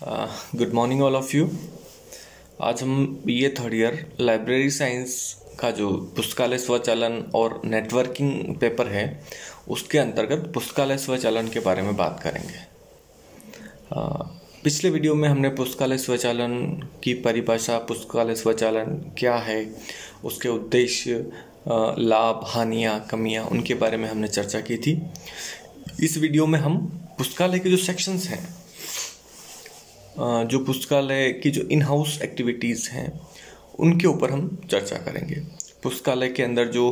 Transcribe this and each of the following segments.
Good morning all of you. आज हम BA third year library science का जो पुस्तकालय स्वचालन और नेटवर्किंग पेपर है उसके अंतर्गत पुस्तकालय स्वचालन के बारे में बात करेंगे। पिछले वीडियो में हमने पुस्तकालय स्वचालन की परिभाषा, पुस्तकालय स्वचालन क्या है, उसके उद्देश्य, लाभ, हानियाँ, कमियाँ, उनके बारे में हमने चर्चा की थी। इस वीडियो में हम पुस्तकालय के जो सेक्शंस हैं, जो पुस्तकालय की जो इन हाउस एक्टिविटीज़ हैं उनके ऊपर हम चर्चा करेंगे। पुस्तकालय के अंदर जो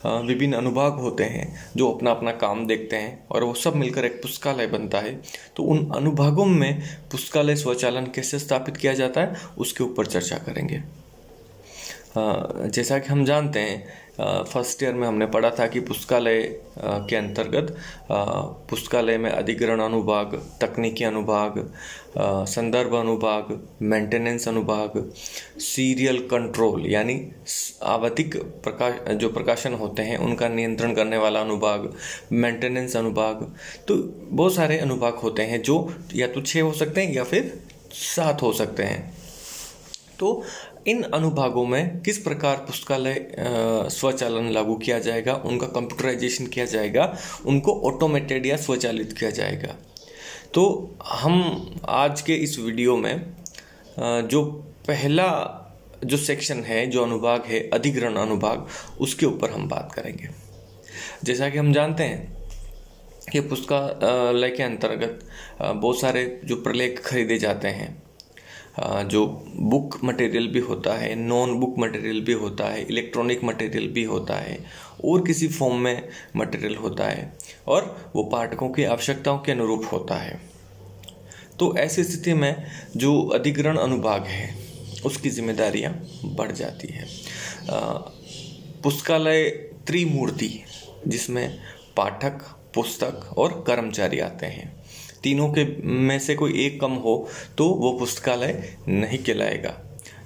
विभिन्न अनुभाग होते हैं जो अपना अपना काम देखते हैं और वो सब मिलकर एक पुस्तकालय बनता है, तो उन अनुभागों में पुस्तकालय स्वचालन कैसे स्थापित किया जाता है उसके ऊपर चर्चा करेंगे। जैसा कि हम जानते हैं, फर्स्ट ईयर में हमने पढ़ा था कि पुस्तकालय के अंतर्गत पुस्तकालय में अधिग्रहण अनुभाग, तकनीकी अनुभाग, संदर्भ अनुभाग, मेंटेनेंस अनुभाग, सीरियल कंट्रोल यानी आवधिक प्रकाशन होते हैं उनका नियंत्रण करने वाला अनुभाग, मेंटेनेंस अनुभाग, तो बहुत सारे अनुभाग होते हैं जो या तो 6 हो सकते हैं या फिर 7 हो सकते हैं। तो इन अनुभागों में किस प्रकार पुस्तकालय स्वचालन लागू किया जाएगा, उनका कंप्यूटराइजेशन किया जाएगा, उनको ऑटोमेटेड या स्वचालित किया जाएगा। तो हम आज के इस वीडियो में जो पहला जो सेक्शन है, जो अनुभाग है अधिग्रहण अनुभाग, उसके ऊपर हम बात करेंगे। जैसा कि हम जानते हैं कि पुस्तकालय के अंतर्गत बहुत सारे जो प्रलेख खरीदे जाते हैं, जो बुक मटेरियल भी होता है, नॉन बुक मटेरियल भी होता है, इलेक्ट्रॉनिक मटेरियल भी होता है और किसी फॉर्म में मटेरियल होता है और वो पाठकों की आवश्यकताओं के अनुरूप होता है। तो ऐसी स्थिति में जो अधिग्रहण अनुभाग है उसकी जिम्मेदारियां बढ़ जाती है। पुस्तकालय त्रिमूर्ति, जिसमें पाठक, पुस्तक और कर्मचारी आते हैं, तीनों के में से कोई एक कम हो तो वो पुस्तकालय नहीं कहलाएगा।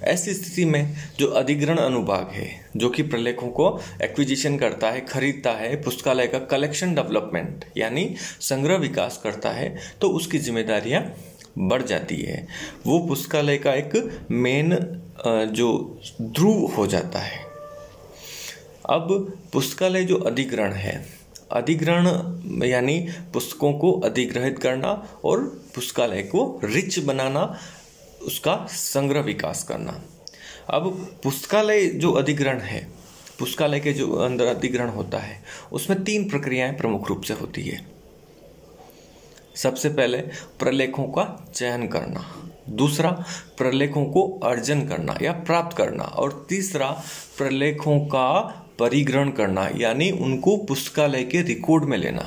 ऐसी स्थिति में जो अधिग्रहण अनुभाग है, जो कि प्रलेखों को एक्विजिशन करता है, खरीदता है, पुस्तकालय का कलेक्शन डेवलपमेंट यानी संग्रह विकास करता है, तो उसकी जिम्मेदारियां बढ़ जाती है। वो पुस्तकालय का एक मेन जो ध्रुव हो जाता है। अब पुस्तकालय जो अधिग्रहण है, अधिग्रहण यानी पुस्तकों को अधिग्रहित करना और पुस्तकालय को रिच बनाना, उसका संग्रह विकास करना। अब पुस्तकालय जो अधिग्रहण है, पुस्तकालय के जो अंदर अधिग्रहण होता है उसमें 3 प्रक्रियाएं प्रमुख रूप से होती है। सबसे पहले प्रलेखों का चयन करना, दूसरा प्रलेखों को अर्जन करना या प्राप्त करना, और तीसरा प्रलेखों का परिग्रहण करना यानी उनको पुस्तकालय के रिकॉर्ड में लेना।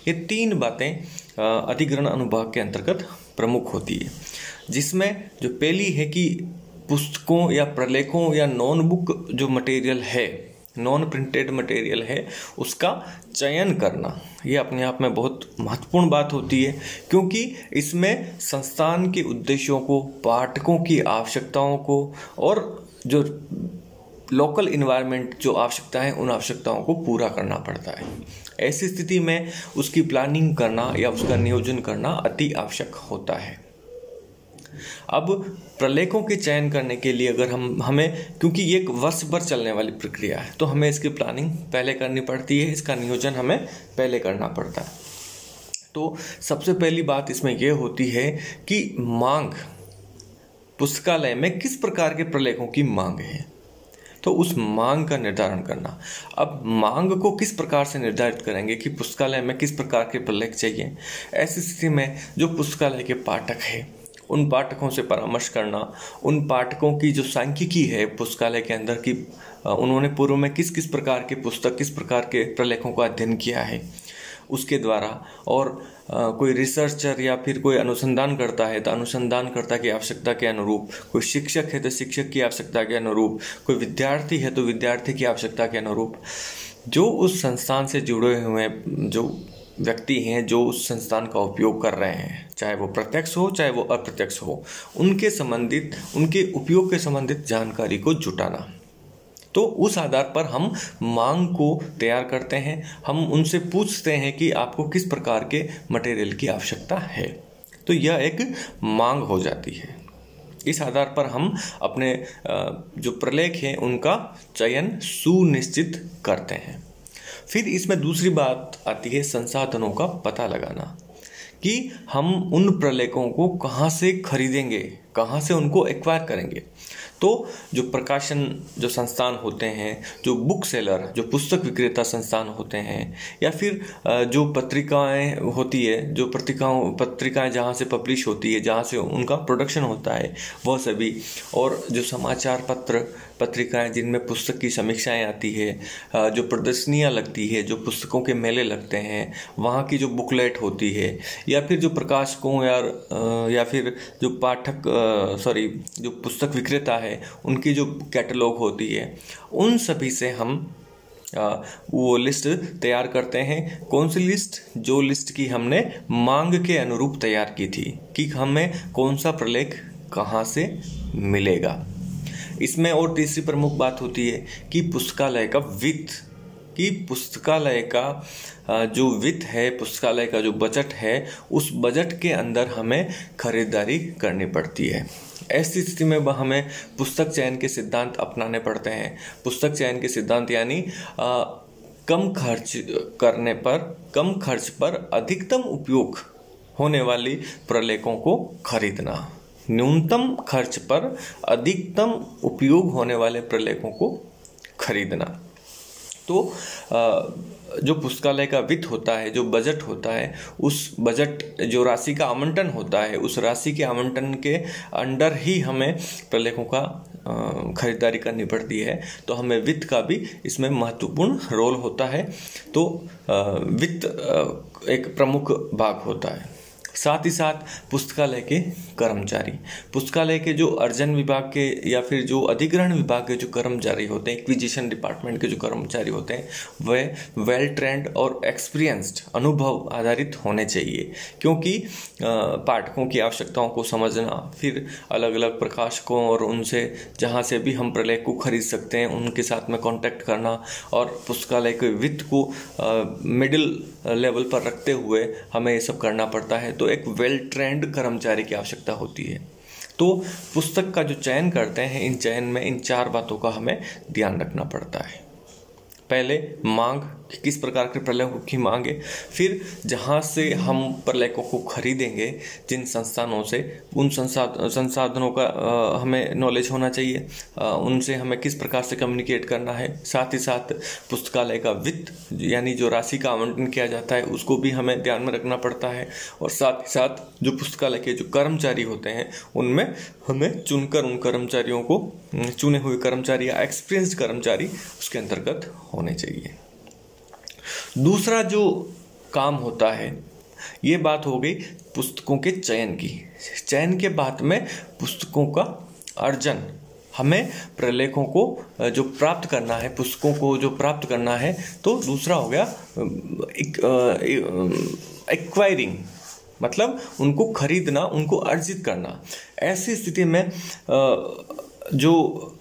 ये 3 बातें अधिग्रहण अनुभाग के अंतर्गत प्रमुख होती है, जिसमें जो पहली है कि पुस्तकों या प्रलेखों या नॉन बुक जो मटेरियल है, नॉन प्रिंटेड मटेरियल है, उसका चयन करना। ये अपने आप में बहुत महत्वपूर्ण बात होती है, क्योंकि इसमें संस्थान के उद्देश्यों को, पाठकों की आवश्यकताओं को और जो लोकल इन्वायरमेंट जो आवश्यकता है उन आवश्यकताओं को पूरा करना पड़ता है। ऐसी स्थिति में उसकी प्लानिंग करना या उसका नियोजन करना अति आवश्यक होता है। अब प्रलेखों के चयन करने के लिए अगर हमें क्योंकि ये एक वर्ष भर चलने वाली प्रक्रिया है, तो हमें इसकी प्लानिंग पहले करनी पड़ती है, इसका नियोजन हमें पहले करना पड़ता है। तो सबसे पहली बात इसमें यह होती है कि मांग, पुस्तकालय में किस प्रकार के प्रलेखों की मांग है, तो उस मांग का निर्धारण करना। अब मांग को किस प्रकार से निर्धारित करेंगे कि पुस्तकालय में किस प्रकार के प्रलेख चाहिए। ऐसी स्थिति में जो पुस्तकालय के पाठक है उन पाठकों से परामर्श करना, उन पाठकों की जो सांख्यिकी है पुस्तकालय के अंदर की, उन्होंने पूर्व में किस किस प्रकार के पुस्तक, किस प्रकार के प्रलेखों का अध्ययन किया है उसके द्वारा, और कोई रिसर्चर या फिर कोई अनुसंधान करता है तो अनुसंधानकर्ता की आवश्यकता के अनुरूप, कोई शिक्षक है तो शिक्षक की आवश्यकता के अनुरूप, कोई विद्यार्थी है तो विद्यार्थी की आवश्यकता के अनुरूप, जो उस संस्थान से जुड़े हुए जो व्यक्ति हैं, जो उस संस्थान का उपयोग कर रहे हैं, चाहे वो प्रत्यक्ष हो चाहे वो अप्रत्यक्ष हो, उनके संबंधित, उनके उपयोग के संबंधित जानकारी को जुटाना। तो उस आधार पर हम मांग को तैयार करते हैं, हम उनसे पूछते हैं कि आपको किस प्रकार के मटेरियल की आवश्यकता है। तो यह एक मांग हो जाती है। इस आधार पर हम अपने जो प्रलेख हैं उनका चयन सुनिश्चित करते हैं। फिर इसमें दूसरी बात आती है संसाधनों का पता लगाना, कि हम उन प्रलेखों को कहाँ से खरीदेंगे, कहाँ से उनको एक्वायर करेंगे। तो जो प्रकाशन जो संस्थान होते हैं, जो बुक सेलर, जो पुस्तक विक्रेता संस्थान होते हैं, या फिर जो पत्रिकाएं होती है, जो पत्रिकाएं जहाँ से पब्लिश होती है, जहाँ से उनका प्रोडक्शन होता है, वह सभी, और जो समाचार पत्रिकाएं जिनमें पुस्तक की समीक्षाएं आती है, जो प्रदर्शनियां लगती है, जो पुस्तकों के मेले लगते हैं, वहाँ की जो बुकलेट होती है, या फिर जो प्रकाशकों या फिर जो जो पुस्तक विक्रेता है उनकी जो कैटलॉग होती है, उन सभी से हम वो लिस्ट तैयार करते हैं। कौन सी लिस्ट? जो लिस्ट की हमने मांग के अनुरूप तैयार की थी, कि हमें कौन सा प्रलेख कहाँ से मिलेगा। इसमें और तीसरी प्रमुख बात होती है कि पुस्तकालय का वित्त, कि पुस्तकालय का जो वित्त है, पुस्तकालय का जो बजट है, उस बजट के अंदर हमें खरीदारी करनी पड़ती है। ऐसी स्थिति में हमें पुस्तक चयन के सिद्धांत अपनाने पड़ते हैं। पुस्तक चयन के सिद्धांत यानी कम खर्च पर अधिकतम उपयोग होने वाली प्रलेखों को खरीदना, न्यूनतम खर्च पर अधिकतम उपयोग होने वाले प्रलेखों को खरीदना। तो जो पुस्तकालय का वित्त होता है, जो बजट होता है, उस बजट जो राशि का आवंटन होता है, उस राशि के आवंटन के अंडर ही हमें प्रलेखों का खरीदारी करनी पड़ती है। तो हमें वित्त का भी इसमें महत्वपूर्ण रोल होता है। तो वित्त एक प्रमुख भाग होता है। साथ ही साथ पुस्तकालय के कर्मचारी, पुस्तकालय के जो अर्जन विभाग के या फिर जो अधिग्रहण विभाग के जो कर्मचारी होते हैं, एक्विजिशन डिपार्टमेंट के जो कर्मचारी होते हैं, वे वेल ट्रेंड और एक्सपीरियंस्ड, अनुभव आधारित होने चाहिए। क्योंकि पाठकों की आवश्यकताओं को समझना, फिर अलग अलग प्रकाशकों और उनसे जहाँ से भी हम प्रलेख को खरीद सकते हैं उनके साथ में कांटेक्ट करना, और पुस्तकालय के वित्त को मिडिल लेवल पर रखते हुए हमें ये सब करना पड़ता है। तो एक वेल ट्रेंड कर्मचारी की आवश्यकता होती है। तो पुस्तक का जो चयन करते हैं, इन चयन में इन 4 बातों का हमें ध्यान रखना पड़ता है। पहले मांग, किस प्रकार के प्रलेखों की मांग है। फिर जहाँ से हम प्रलेखों को खरीदेंगे, जिन संस्थानों से, उन संसाधनों का हमें नॉलेज होना चाहिए, उनसे हमें किस प्रकार से कम्युनिकेट करना है। साथ ही साथ पुस्तकालय का वित्त यानी जो राशि का आवंटन किया जाता है उसको भी हमें ध्यान में रखना पड़ता है। और साथ ही साथ जो पुस्तकालय के जो कर्मचारी होते हैं उनमें हमें चुनकर उन कर्मचारियों को, चुने हुए कर्मचारी या एक्सपीरियंस्ड कर्मचारी उसके अंतर्गत होने चाहिए। दूसरा जो काम होता है, ये बात हो गई पुस्तकों के चयन की। चयन के बाद में पुस्तकों का अर्जन, हमें प्रलेखों को जो प्राप्त करना है, पुस्तकों को जो प्राप्त करना है। तो दूसरा हो गया एक्वायरिंग, मतलब उनको खरीदना, उनको अर्जित करना। ऐसी स्थिति में जो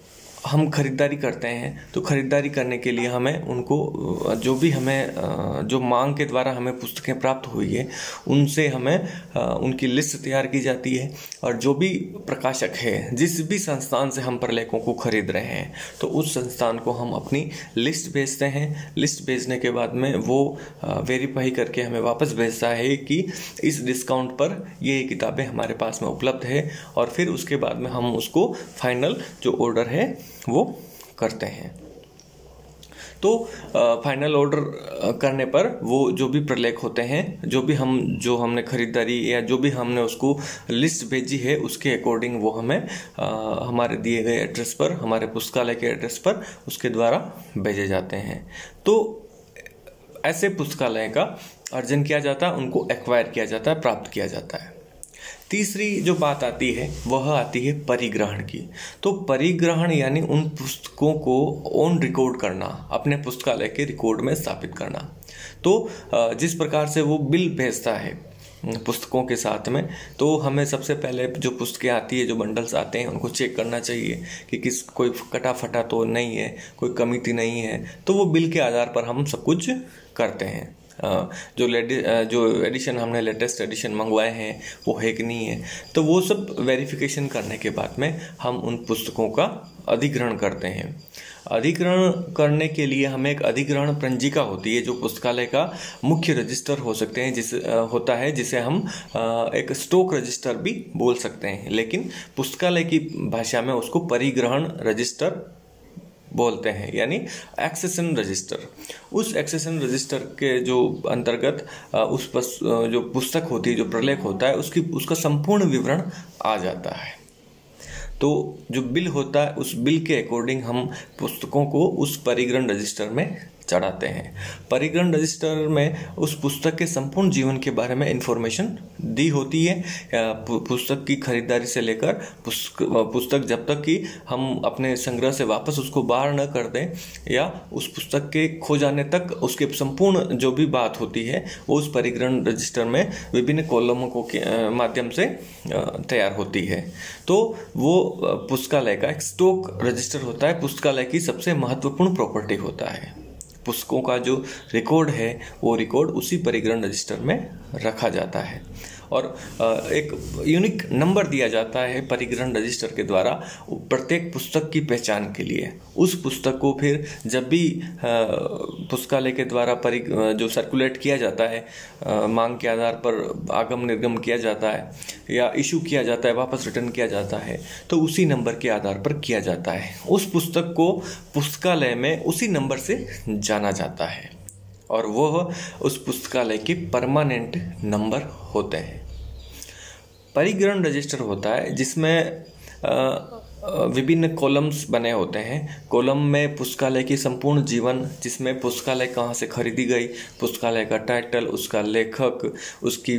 हम खरीदारी करते हैं, तो खरीदारी करने के लिए हमें उनको जो मांग के द्वारा हमें पुस्तकें प्राप्त हुई है उनसे हमें उनकी लिस्ट तैयार की जाती है। और जो भी प्रकाशक है, जिस भी संस्थान से हम प्रलेखों को खरीद रहे हैं, तो उस संस्थान को हम अपनी लिस्ट भेजते हैं। लिस्ट भेजने के बाद में वो वेरीफाई करके हमें वापस भेजता है कि इस डिस्काउंट पर ये किताबें हमारे पास में उपलब्ध है, और फिर उसके बाद में हम उसको फाइनल जो ऑर्डर है वो करते हैं। तो फाइनल ऑर्डर करने पर वो जो भी प्रलेख होते हैं, जो हमने खरीदारी या जो भी हमने उसको लिस्ट भेजी है, उसके अकॉर्डिंग वो हमें हमारे दिए गए एड्रेस पर, हमारे पुस्तकालय के एड्रेस पर उसके द्वारा भेजे जाते हैं। तो ऐसे पुस्तकालय का अर्जन किया जाता है, उनको एक्वायर किया जाता है, प्राप्त किया जाता है। तीसरी जो बात आती है वह आती है परिग्रहण की। तो परिग्रहण यानी उन पुस्तकों को ऑन रिकॉर्ड करना, अपने पुस्तकालय के रिकॉर्ड में स्थापित करना। तो जिस प्रकार से वो बिल भेजता है पुस्तकों के साथ में, तो हमें सबसे पहले जो पुस्तकें आती है, जो बंडल्स आते हैं, उनको चेक करना चाहिए कि कोई कटा फटा तो नहीं है, कोई कमी तो नहीं है। तो वो बिल के आधार पर हम सब कुछ करते हैं। जो एडिशन हमने लेटेस्ट एडिशन मंगवाए हैं वो है कि नहीं है। तो वो सब वेरिफिकेशन करने के बाद में हम उन पुस्तकों का अधिग्रहण करते हैं। अधिग्रहण करने के लिए हमें एक अधिग्रहण पंजिका होती है, जो पुस्तकालय का मुख्य रजिस्टर हो सकते हैं होता है, जिसे हम एक स्टॉक रजिस्टर भी बोल सकते हैं, लेकिन पुस्तकालय की भाषा में उसको परिग्रहण रजिस्टर बोलते हैं, यानी एक्सेशन रजिस्टर। उस एक्सेशन रजिस्टर के जो अंतर्गत जो पुस्तक होती है, जो प्रलेख होता है, उसका संपूर्ण विवरण आ जाता है। तो जो बिल होता है, उस बिल के अकॉर्डिंग हम पुस्तकों को उस परिग्रहण रजिस्टर में चढ़ाते हैं। परिग्रहण रजिस्टर में उस पुस्तक के संपूर्ण जीवन के बारे में इंफॉर्मेशन दी होती है, पुस्तक की खरीदारी से लेकर पुस्तक जब तक कि हम अपने संग्रह से वापस उसको बाहर न कर दें, या उस पुस्तक के खो जाने तक उसके संपूर्ण जो भी बात होती है वो उस परिग्रहण रजिस्टर में विभिन्न कॉलमों के माध्यम से तैयार होती है। तो वो पुस्तकालय का एक स्टॉक रजिस्टर होता है, पुस्तकालय की सबसे महत्वपूर्ण प्रॉपर्टी होता है। पुस्तकों का जो रिकॉर्ड है वो रिकॉर्ड उसी परिग्रहण रजिस्टर में रखा जाता है, और एक यूनिक नंबर दिया जाता है परिग्रहण रजिस्टर के द्वारा प्रत्येक पुस्तक की पहचान के लिए। उस पुस्तक को फिर जब भी पुस्तकालय के द्वारा जो सर्कुलेट किया जाता है, मांग के आधार पर आगम निर्गम किया जाता है या इशू किया जाता है, वापस रिटर्न किया जाता है, तो उसी नंबर के आधार पर किया जाता है। उस पुस्तक को पुस्तकालय में उसी नंबर से जाना जाता है, और वह उस पुस्तकालय के परमानेंट नंबर होते हैं। परिग्रहण रजिस्टर होता है जिसमें विभिन्न कॉलम्स बने होते हैं। कॉलम में पुस्तकालय की संपूर्ण जीवन, जिसमें पुस्तकालय कहाँ से खरीदी गई, पुस्तकालय का टाइटल, उसका लेखक, उसकी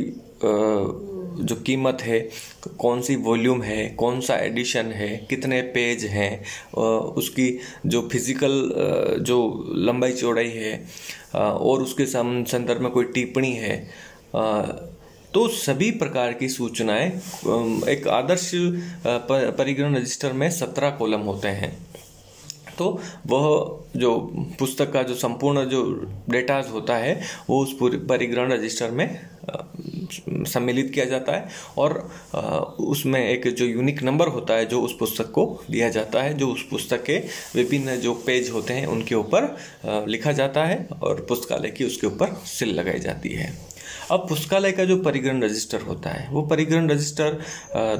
जो कीमत है, कौन सी वॉल्यूम है, कौन सा एडिशन है, कितने पेज हैं, उसकी जो फिजिकल जो लंबाई चौड़ाई है, और उसके संदर्भ में कोई टिप्पणी है, तो सभी प्रकार की सूचनाएं एक आदर्श परिग्रहण रजिस्टर में 17 कॉलम होते हैं। तो वह जो पुस्तक का जो संपूर्ण जो डेटाज होता है वो उस परिग्रहण रजिस्टर में सम्मिलित किया जाता है, और उसमें एक जो यूनिक नंबर होता है जो उस पुस्तक को दिया जाता है, जो उस पुस्तक के विभिन्न जो पेज होते हैं उनके ऊपर लिखा जाता है, और पुस्तकालय की उसके ऊपर सील लगाई जाती है। अब पुस्तकालय का जो परिग्रहण रजिस्टर होता है, वो परिग्रहण रजिस्टर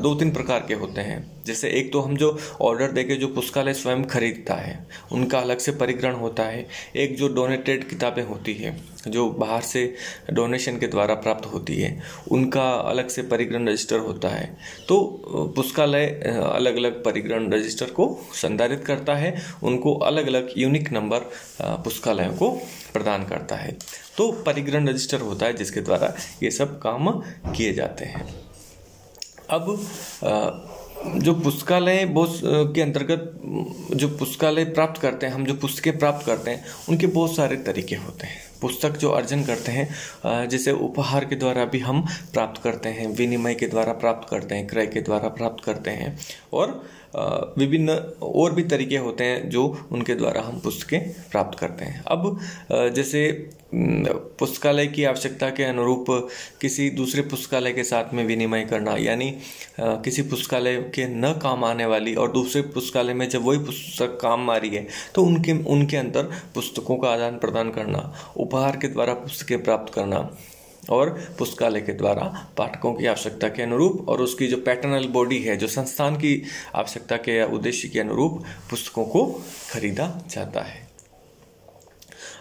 2-3 प्रकार के होते हैं। जैसे एक तो हम जो ऑर्डर देके जो पुस्तकालय स्वयं खरीदता है उनका अलग से परिग्रहण होता है। एक जो डोनेटेड किताबें होती है, जो बाहर से डोनेशन के द्वारा प्राप्त होती है, उनका अलग से परिग्रहण रजिस्टर होता है। तो पुस्तकालय अलग अलग परिग्रहण रजिस्टर को संधारित करता है, उनको अलग अलग यूनिक नंबर पुस्तकालयों को प्रदान करता है। तो परिग्रहण रजिस्टर होता है जिसके द्वारा ये सब काम किए जाते हैं। अब जो पुस्तकालय के अंतर्गत जो पुस्तकालय प्राप्त करते हैं, हम जो पुस्तकें प्राप्त करते हैं, उनके बहुत सारे तरीके होते हैं। पुस्तक जो अर्जन करते हैं, जैसे उपहार के द्वारा भी हम प्राप्त करते हैं, विनिमय के द्वारा प्राप्त करते हैं, क्रय के द्वारा प्राप्त करते हैं, और विभिन्न और भी तरीके होते हैं जो उनके द्वारा हम पुस्तकें प्राप्त करते हैं। अब जैसे पुस्तकालय की आवश्यकता के अनुरूप किसी दूसरे पुस्तकालय के साथ में विनिमय करना, यानी किसी पुस्तकालय के न काम आने वाली और दूसरे पुस्तकालय में जब वही पुस्तक काम आ रही है तो उनके अंदर पुस्तकों का आदान प्रदान करना, उपहार के द्वारा पुस्तकें प्राप्त करना, और पुस्तकालय के द्वारा पाठकों की आवश्यकता के अनुरूप और उसकी जो पैटर्नल बॉडी है, जो संस्थान की आवश्यकता के या उद्देश्य के अनुरूप पुस्तकों को खरीदा जाता है।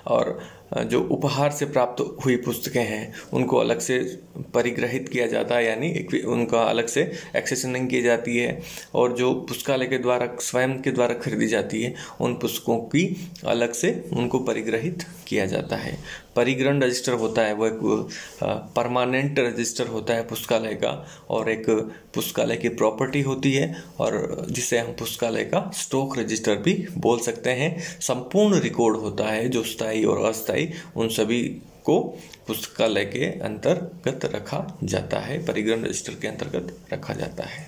और जो उपहार से प्राप्त हुई पुस्तकें हैं उनको अलग से परिग्रहित किया जाता है, यानी उनका अलग से एक्सेशनिंग की जाती है, और जो पुस्तकालय के द्वारा स्वयं के द्वारा खरीदी जाती है उन पुस्तकों की अलग से उनको परिग्रहित किया जाता है। परिग्रहण रजिस्टर होता है वो एक परमानेंट रजिस्टर होता है पुस्तकालय का, और एक पुस्तकालय की प्रॉपर्टी होती है, और जिसे हम पुस्तकालय का स्टॉक रजिस्टर भी बोल सकते हैं। संपूर्ण रिकॉर्ड होता है जो स्थायी और अस्थायी, उन सभी को पुस्तकालय के अंतर्गत रखा जाता है, परिग्रहण रजिस्टर के अंतर्गत रखा जाता है।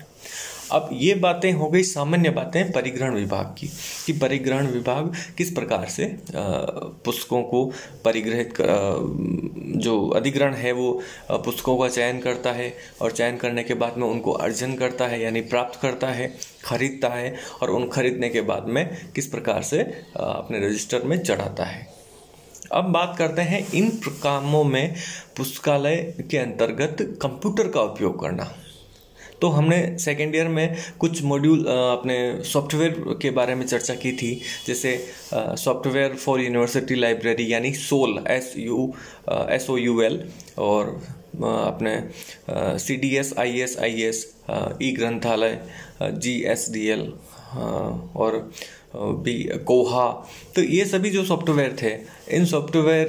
अब ये बातें हो गई सामान्य बातें परिग्रहण विभाग की, कि परिग्रहण विभाग किस प्रकार से पुस्तकों को परिग्रहित जो अधिग्रहण है वो पुस्तकों का चयन करता है, और चयन करने के बाद में उनको अर्जन करता है यानी प्राप्त करता है, खरीदता है, और उन खरीदने के बाद में किस प्रकार से अपने रजिस्टर में चढ़ाता है। अब बात करते हैं इन कामों में पुस्तकालय के अंतर्गत कंप्यूटर का उपयोग करना। तो हमने सेकेंड ईयर में कुछ मॉड्यूल अपने सॉफ्टवेयर के बारे में चर्चा की थी, जैसे सॉफ्टवेयर फॉर यूनिवर्सिटी लाइब्रेरी यानी SOUL SOUL, और अपने CDS IS ई ग्रंथालय GSDL और भी कोहा। तो ये सभी जो सॉफ्टवेयर थे, इन सॉफ्टवेयर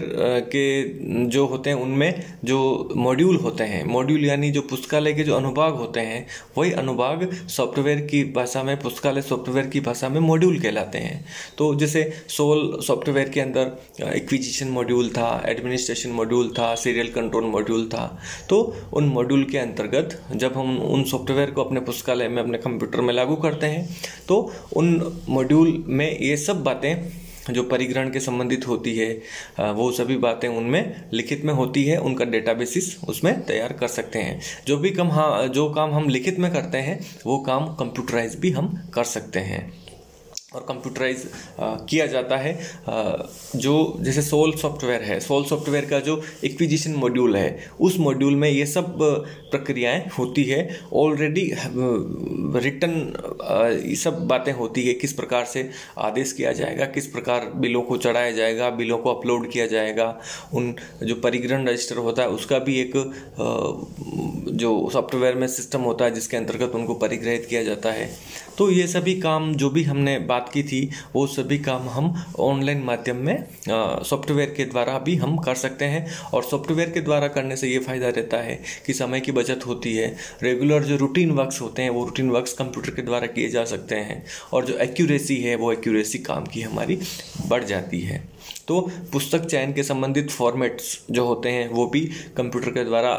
के जो होते हैं उनमें जो मॉड्यूल होते हैं, मॉड्यूल यानी जो पुस्तकालय के जो अनुभाग होते हैं, वही अनुभाग सॉफ्टवेयर की भाषा में, पुस्तकालय सॉफ्टवेयर की भाषा में मॉड्यूल कहलाते हैं। तो जैसे SOUL सॉफ्टवेयर के अंदर एक्विजिशन मॉड्यूल था, एडमिनिस्ट्रेशन मॉड्यूल था, सीरियल कंट्रोल मॉड्यूल था। तो उन मॉड्यूल के अंतर्गत जब हम उन सॉफ्टवेयर को अपने पुस्तकालय में, अपने कंप्यूटर में लागू करते हैं, तो उन मॉड्यूल में ये सब बातें जो परिग्रहण के संबंधित होती है वो सभी बातें उनमें लिखित में होती है, उनका डेटाबेसिस उसमें तैयार कर सकते हैं। जो काम हम लिखित में करते हैं वो काम कंप्यूटराइज भी हम कर सकते हैं, और कंप्यूटराइज किया जाता है। जो जैसे SOUL सॉफ्टवेयर है, SOUL सॉफ्टवेयर का जो एक्विजिशन मॉड्यूल है, उस मॉड्यूल में ये सब प्रक्रियाएं होती है, ऑलरेडी रिटन ये सब बातें होती है, किस प्रकार से आदेश किया जाएगा, किस प्रकार बिलों को चढ़ाया जाएगा, बिलों को अपलोड किया जाएगा। उन जो परिग्रहण रजिस्टर होता है उसका भी एक जो सॉफ्टवेयर में सिस्टम होता है जिसके अंतर्गत उनको परिग्रहित किया जाता है। तो ये सभी काम जो भी हमने बात की थी वो सभी काम हम ऑनलाइन माध्यम में सॉफ्टवेयर के द्वारा भी हम कर सकते हैं, और सॉफ्टवेयर के द्वारा करने से ये फ़ायदा रहता है कि समय की बचत होती है। रेगुलर जो रूटीन वर्क्स होते हैं वो रूटीन वर्क्स कंप्यूटर के द्वारा किए जा सकते हैं, और जो एक्यूरेसी है वो एक्यूरेसी काम की हमारी बढ़ जाती है। तो पुस्तक चयन के संबंधित फॉर्मेट्स जो होते हैं वो भी कंप्यूटर के द्वारा,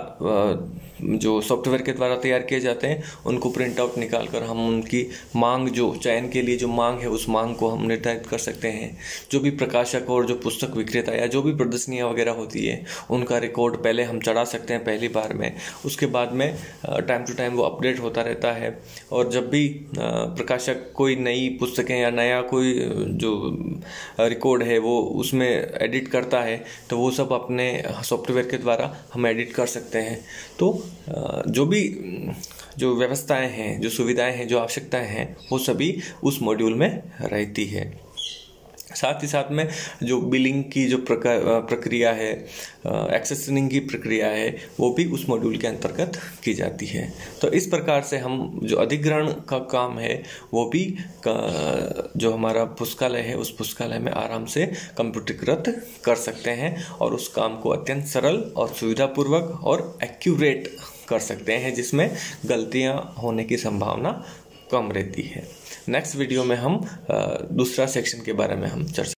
जो सॉफ्टवेयर के द्वारा तैयार किए जाते हैं, उनको प्रिंट आउट निकाल कर हम उनकी मांग, जो चयन के लिए जो मांग है उस मांग को हम निर्धारित कर सकते हैं। जो भी प्रकाशक और जो पुस्तक विक्रेता या जो भी प्रदर्शनियाँ वगैरह होती है उनका रिकॉर्ड पहले हम चढ़ा सकते हैं पहली बार में, उसके बाद में टाइम टू टाइम वो अपडेट होता रहता है। और जब भी प्रकाशक कोई नई पुस्तकें या नया कोई जो रिकॉर्ड है वो उसमें एडिट करता है तो वो सब अपने सॉफ्टवेयर के द्वारा हम एडिट कर सकते हैं। तो जो भी जो व्यवस्थाएं हैं, जो सुविधाएं हैं, जो आवश्यकताएं हैं, वो सभी उस मॉड्यूल में रहती है। साथ ही साथ में जो बिलिंग की जो प्रक्रिया है, एक्सेसनिंग की प्रक्रिया है, वो भी उस मॉड्यूल के अंतर्गत की जाती है। तो इस प्रकार से हम जो अधिग्रहण का काम है वो भी जो हमारा पुस्तकालय है उस पुस्तकालय में आराम से कंप्यूटरीकृत कर सकते हैं, और उस काम को अत्यंत सरल और सुविधापूर्वक और एक्यूरेट कर सकते हैं, जिसमें गलतियां होने की संभावना कम रहती है। नेक्स्ट वीडियो में हम दूसरा सेक्शन के बारे में हम चर्चा